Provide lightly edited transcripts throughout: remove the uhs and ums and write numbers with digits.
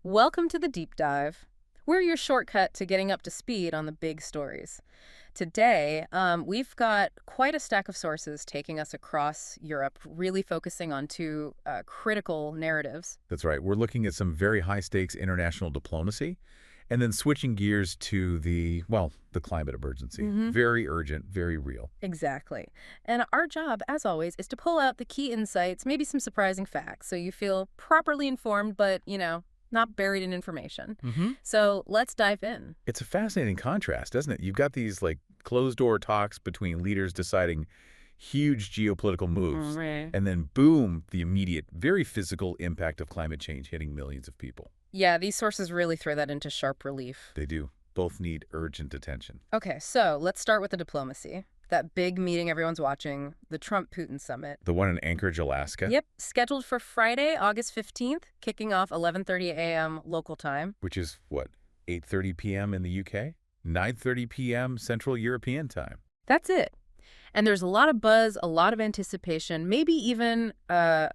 Welcome to the Deep Dive. We're your shortcut to getting up to speed on the big stories. Today, we've got quite a stack of sources taking us across Europe, really focusing on two critical narratives. That's right. We're looking at some very high-stakes international diplomacy and then switching gears to the climate emergency. Very urgent, very real. Exactly. And our job, as always, is to pull out the key insights, maybe some surprising facts, so you feel properly informed, but, not buried in information. So let's dive in. It's a fascinating contrast, isn't it? You've got these, closed-door talks between leaders deciding huge geopolitical moves, Right. and then, boom, the immediate, very physical impact of climate change hitting millions of people. Yeah, these sources really throw that into sharp relief. They do. Both need urgent attention. Okay, so let's start with the diplomacy. That big meeting everyone's watching, the Trump-Putin summit. The one in Anchorage, Alaska? Yep, scheduled for Friday, August 15th, kicking off 11:30 a.m. local time. Which is, 8:30 p.m. in the UK? 9:30 p.m. Central European time. That's it. And there's a lot of buzz, a lot of anticipation, maybe even a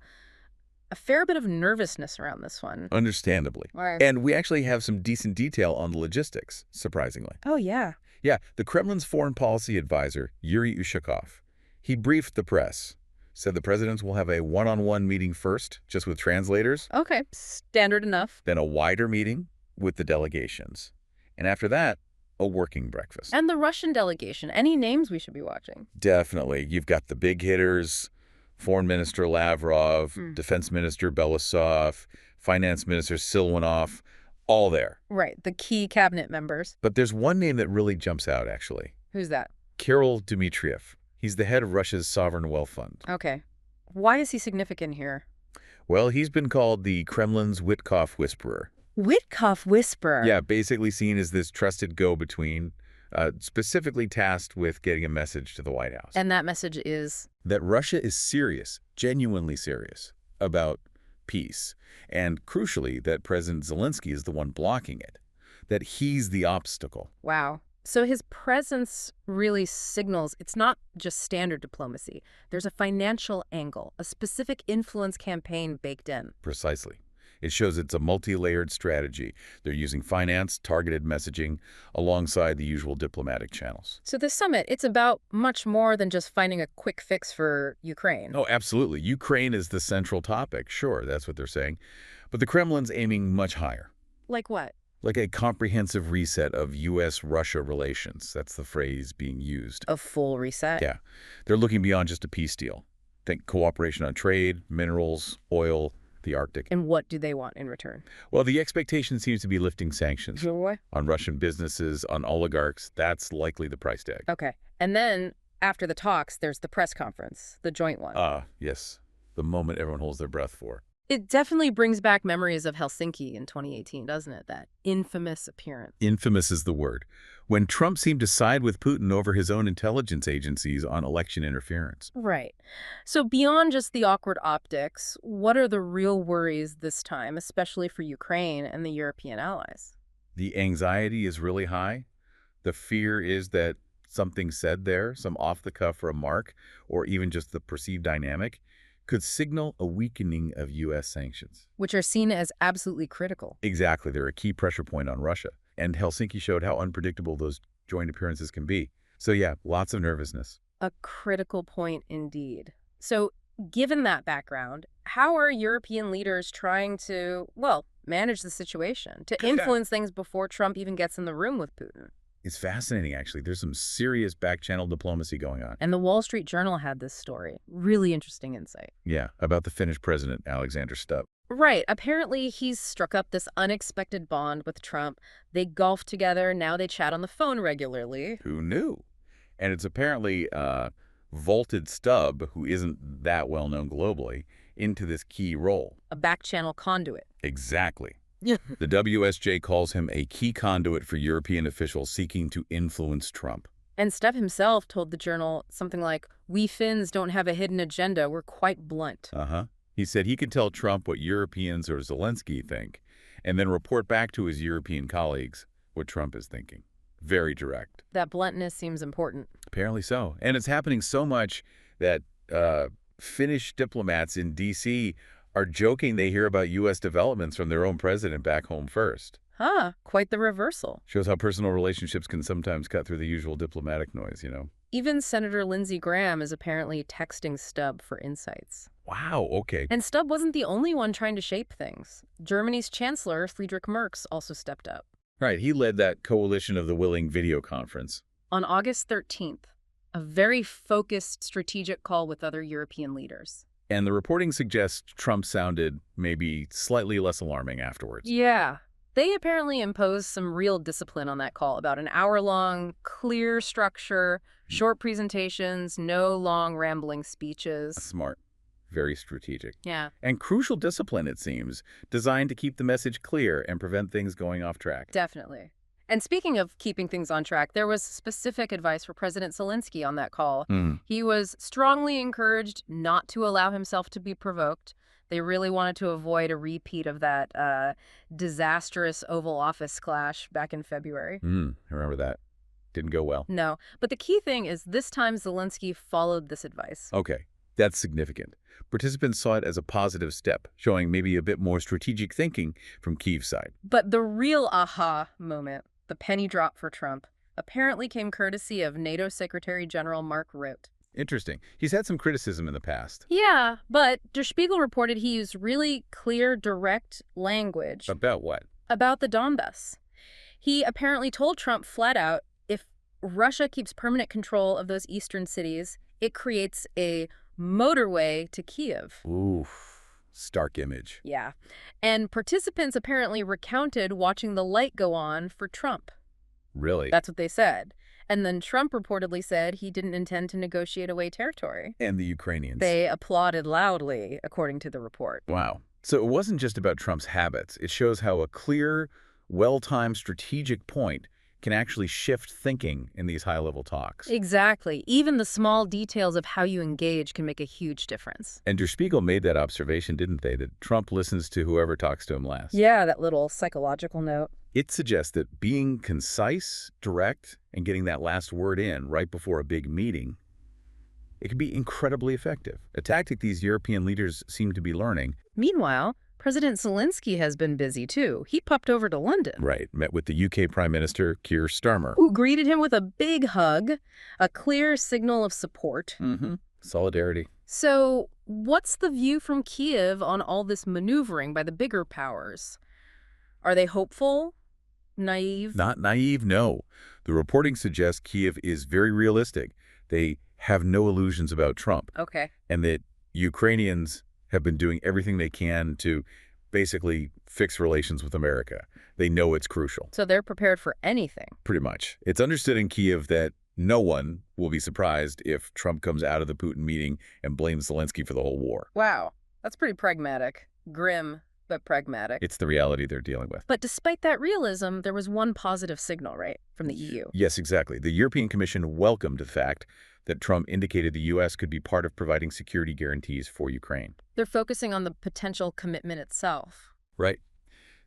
fair bit of nervousness around this one. Understandably. Right. And we actually have some decent detail on the logistics, surprisingly. Oh, yeah. Yeah, the Kremlin's foreign policy advisor, Yuri Ushakov, he briefed the press, said the presidents will have a one-on-one meeting first, just with translators, Okay, standard enough. then a wider meeting with the delegations, and after that, a working breakfast. And the Russian delegation, any names we should be watching? Definitely. You've got the big hitters, Foreign Minister Lavrov, Defense Minister Belousov, Finance Minister Silvanov, all there. Right, the key cabinet members. But there's one name that really jumps out, actually. Who's that? Kirill Dmitriev. He's the head of Russia's sovereign wealth fund. Okay. Why is he significant here? Well, he's been called the Kremlin's Witkoff whisperer. Witkoff whisperer. Yeah, basically seen as this trusted go-between, specifically tasked with getting a message to the White House. And that message is? That Russia is serious, genuinely serious, about peace. And crucially, that President Zelensky is the one blocking it. That he's the obstacle. Wow. So his presence really signals it's not just standard diplomacy. There's a financial angle, a specific influence campaign baked in. Precisely. It shows it's a multi-layered strategy. They're using finance, targeted messaging, alongside the usual diplomatic channels. So this summit, it's about much more than just finding a quick fix for Ukraine. Oh, absolutely. Ukraine is the central topic. Sure, that's what they're saying. But the Kremlin's aiming much higher. Like what? Like a comprehensive reset of U.S.-Russia relations. That's the phrase being used. A full reset? Yeah. They're looking beyond just a peace deal. Think cooperation on trade, minerals, oil, the Arctic. And what do they want in return? Well, the expectation seems to be lifting sanctions Sure. on Russian businesses, on oligarchs. That's likely the price tag. Okay. And then after the talks, there's the press conference, the joint one. Yes. The moment everyone holds their breath for. It definitely brings back memories of Helsinki in 2018, doesn't it? That infamous appearance. Infamous is the word. When Trump seemed to side with Putin over his own intelligence agencies on election interference. Right. So beyond just the awkward optics, what are the real worries this time, especially for Ukraine and the European allies? The anxiety is really high. The fear is that something said there, some off-the-cuff remark, or even just the perceived dynamic, could signal a weakening of U.S. sanctions. Which are seen as absolutely critical. Exactly. They're a key pressure point on Russia. And Helsinki showed how unpredictable those joint appearances can be. So yeah, lots of nervousness. A critical point indeed. So given that background, how are European leaders trying to, manage the situation, to influence things before Trump even gets in the room with Putin? It's fascinating, actually. There's some serious back-channel diplomacy going on. And the Wall Street Journal had this story. Really interesting insight. Yeah, about the Finnish president, Alexander Stubb. Right. Apparently, he's struck up this unexpected bond with Trump. They golf together. Now they chat on the phone regularly. Who knew? And it's apparently vaulted Stubb, who isn't that well-known globally, into this key role. A back-channel conduit. Exactly. The WSJ calls him a key conduit for European officials seeking to influence Trump. And Stubb himself told the Journal something like, "We Finns don't have a hidden agenda. We're quite blunt." He said he could tell Trump what Europeans or Zelensky think, and then report back to his European colleagues what Trump is thinking. Very direct. That bluntness seems important. Apparently so. And it's happening so much that Finnish diplomats in D.C. are joking they hear about U.S. developments from their own president back home first. Huh, quite the reversal. Shows how personal relationships can sometimes cut through the usual diplomatic noise. Even Senator Lindsey Graham is apparently texting Stubb for insights. Wow, okay. And Stubb wasn't the only one trying to shape things. Germany's Chancellor, Friedrich Merz, also stepped up. Right, he led that coalition of the willing video conference. On August 13th, a very focused strategic call with other European leaders. And the reporting suggests Trump sounded maybe slightly less alarming afterwards. Yeah. They apparently imposed some real discipline on that call, about an hour-long, clear structure, short presentations, no long rambling speeches. Smart. Very strategic. Yeah. And crucial discipline, it seems, designed to keep the message clear and prevent things going off track. Definitely. And speaking of keeping things on track, there was specific advice for President Zelensky on that call. He was strongly encouraged not to allow himself to be provoked. They really wanted to avoid a repeat of that disastrous Oval Office clash back in February. I remember that. Didn't go well. No, but the key thing is this time Zelensky followed this advice. Okay, that's significant. Participants saw it as a positive step, showing maybe a bit more strategic thinking from Kyiv's side. But the real aha moment, the penny drop for Trump, apparently came courtesy of NATO Secretary General Mark Rutte. Interesting. He's had some criticism in the past. Yeah, but Der Spiegel reported he used really clear, direct language. About what? About the Donbass. He apparently told Trump flat out, if Russia keeps permanent control of those eastern cities, it creates a motorway to Kyiv. Ooh, stark image. Yeah. And participants apparently recounted watching the light go on for Trump. Really? That's what they said. And then Trump reportedly said he didn't intend to negotiate away territory. And the Ukrainians. They applauded loudly, according to the report. Wow. So it wasn't just about Trump's habits. It shows how a clear, well-timed strategic point can actually shift thinking in these high-level talks. Exactly. Even the small details of how you engage can make a huge difference. And Der Spiegel made that observation, didn't they, that Trump listens to whoever talks to him last. Yeah, that little psychological note. It suggests that being concise, direct, and getting that last word in right before a big meeting, it can be incredibly effective. A tactic these European leaders seem to be learning. Meanwhile, President Zelensky has been busy, too. He popped over to London. Right. Met with the UK Prime Minister, Keir Starmer. Who greeted him with a big hug, a clear signal of support. Solidarity. So, what's the view from Kyiv on all this maneuvering by the bigger powers? Are they hopeful? Naive? Not naive, no. The reporting suggests Kyiv is very realistic. They have no illusions about Trump. Okay. And that Ukrainians have been doing everything they can to basically fix relations with America. They know it's crucial. So they're prepared for anything. Pretty much. It's understood in Kyiv that no one will be surprised if Trump comes out of the Putin meeting and blames Zelensky for the whole war. Wow. That's pretty pragmatic. Grim, but pragmatic. It's the reality they're dealing with. But despite that realism, there was one positive signal, right, from the EU? Yes, exactly. The European Commission welcomed the fact that Trump indicated the U.S. could be part of providing security guarantees for Ukraine. They're focusing on the potential commitment itself. Right.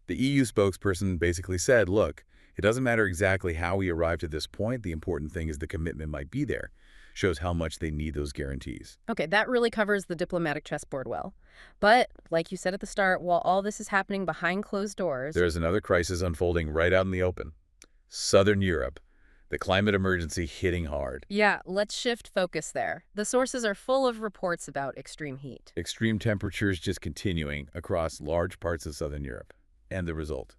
The EU spokesperson basically said, look, it doesn't matter exactly how we arrived at this point. The important thing is the commitment might be there. Shows how much they need those guarantees. Okay, that really covers the diplomatic chessboard well. But, like you said at the start, while all this is happening behind closed doors... There's another crisis unfolding right out in the open. Southern Europe. The climate emergency hitting hard. Yeah, let's shift focus there. The sources are full of reports about extreme heat. Extreme temperatures just continuing across large parts of Southern Europe. And the result?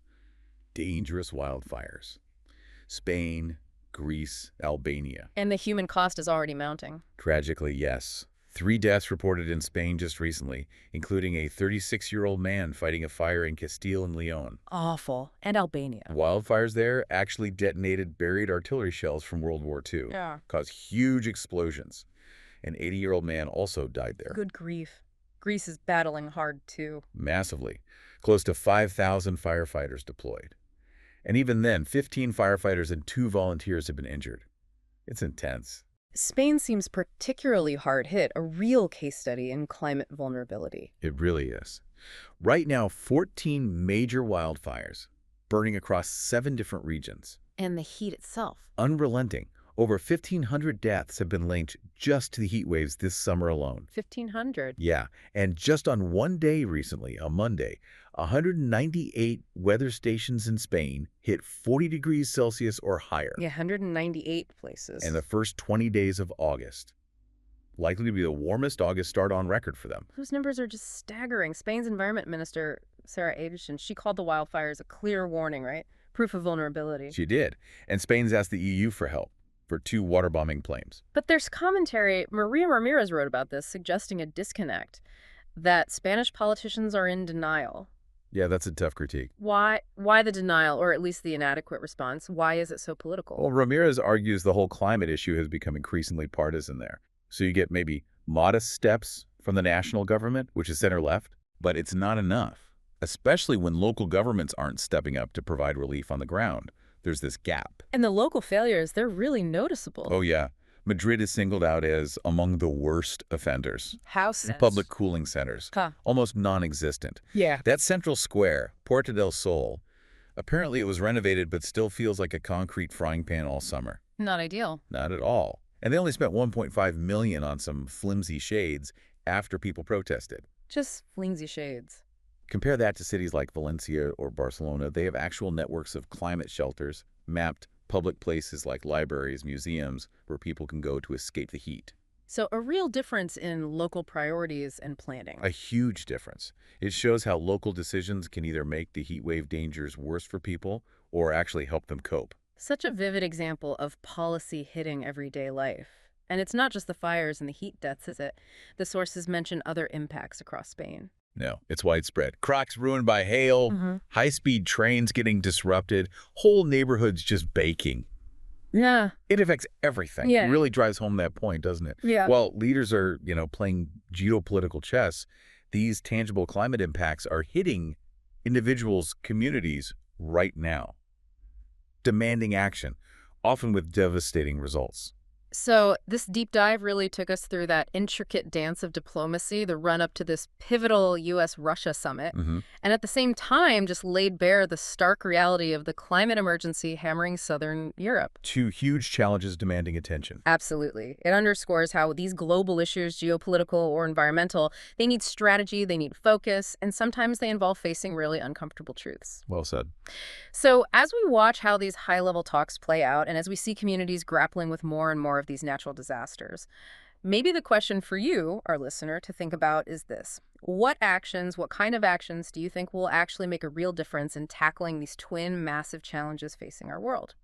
Dangerous wildfires. Spain, Greece, Albania. And the human cost is already mounting. Tragically, yes. 3 deaths reported in Spain just recently, including a 36-year-old man fighting a fire in Castile and Leon. Awful. And Albania. Wildfires there actually detonated buried artillery shells from World War II. Yeah. Caused huge explosions. An 80-year-old man also died there. Good grief. Greece is battling hard, too. Massively. Close to 5,000 firefighters deployed. And even then, 15 firefighters and 2 volunteers have been injured. It's intense. Spain seems particularly hard hit, a real case study in climate vulnerability. It really is. Right now, 14 major wildfires burning across 7 different regions. And the heat itself. Unrelenting. Over 1,500 deaths have been linked just to the heat waves this summer alone. 1,500. Yeah, and just on one day recently, on Monday, 198 weather stations in Spain hit 40 degrees Celsius or higher Yeah, 198 places. in the first 20 days of August. Likely to be the warmest August start on record for them. Those numbers are just staggering. Spain's environment minister, Sarah Adelson, she called the wildfires a clear warning, right? Proof of vulnerability. She did. And Spain's asked the EU for help for 2 water-bombing claims. But there's commentary, Maria Ramirez wrote about this, suggesting a disconnect, that Spanish politicians are in denial. Yeah, that's a tough critique. Why the denial, or at least the inadequate response? Why is it so political? Well, Ramirez argues the whole climate issue has become increasingly partisan there. So you get maybe modest steps from the national government, which is center-left, but it's not enough, especially when local governments aren't stepping up to provide relief on the ground. There's this gap. And the local failures, they're really noticeable. Oh, yeah. Madrid is singled out as among the worst offenders. Houses. Public cooling centers. Huh. Almost non-existent. Yeah. That central square, Puerta del Sol, apparently it was renovated but still feels like a concrete frying pan all summer. Not ideal. Not at all. And they only spent $1.5 million on some flimsy shades after people protested. Just flimsy shades. Compare that to cities like Valencia or Barcelona. They have actual networks of climate shelters, mapped public places like libraries, museums, where people can go to escape the heat. So a real difference in local priorities and planning. A huge difference. It shows how local decisions can either make the heat wave dangers worse for people or actually help them cope. Such a vivid example of policy hitting everyday life. And it's not just the fires and the heat deaths, is it? The sources mention other impacts across Spain. No, it's widespread. Crops ruined by hail, high-speed trains getting disrupted, whole neighborhoods just baking. Yeah. It affects everything. Yeah. It really drives home that point, doesn't it? Yeah. While leaders are, playing geopolitical chess, these tangible climate impacts are hitting individuals, communities right now, demanding action, often with devastating results. So this deep dive really took us through that intricate dance of diplomacy, the run-up to this pivotal U.S.-Russia summit, and at the same time just laid bare the stark reality of the climate emergency hammering southern Europe. 2 huge challenges demanding attention. Absolutely. It underscores how these global issues, geopolitical or environmental, they need strategy, they need focus, and sometimes they involve facing really uncomfortable truths. Well said. So as we watch how these high-level talks play out, and as we see communities grappling with more and more of these natural disasters, maybe the question for you, our listener, to think about is this. What kind of actions do you think will actually make a real difference in tackling these twin massive challenges facing our world?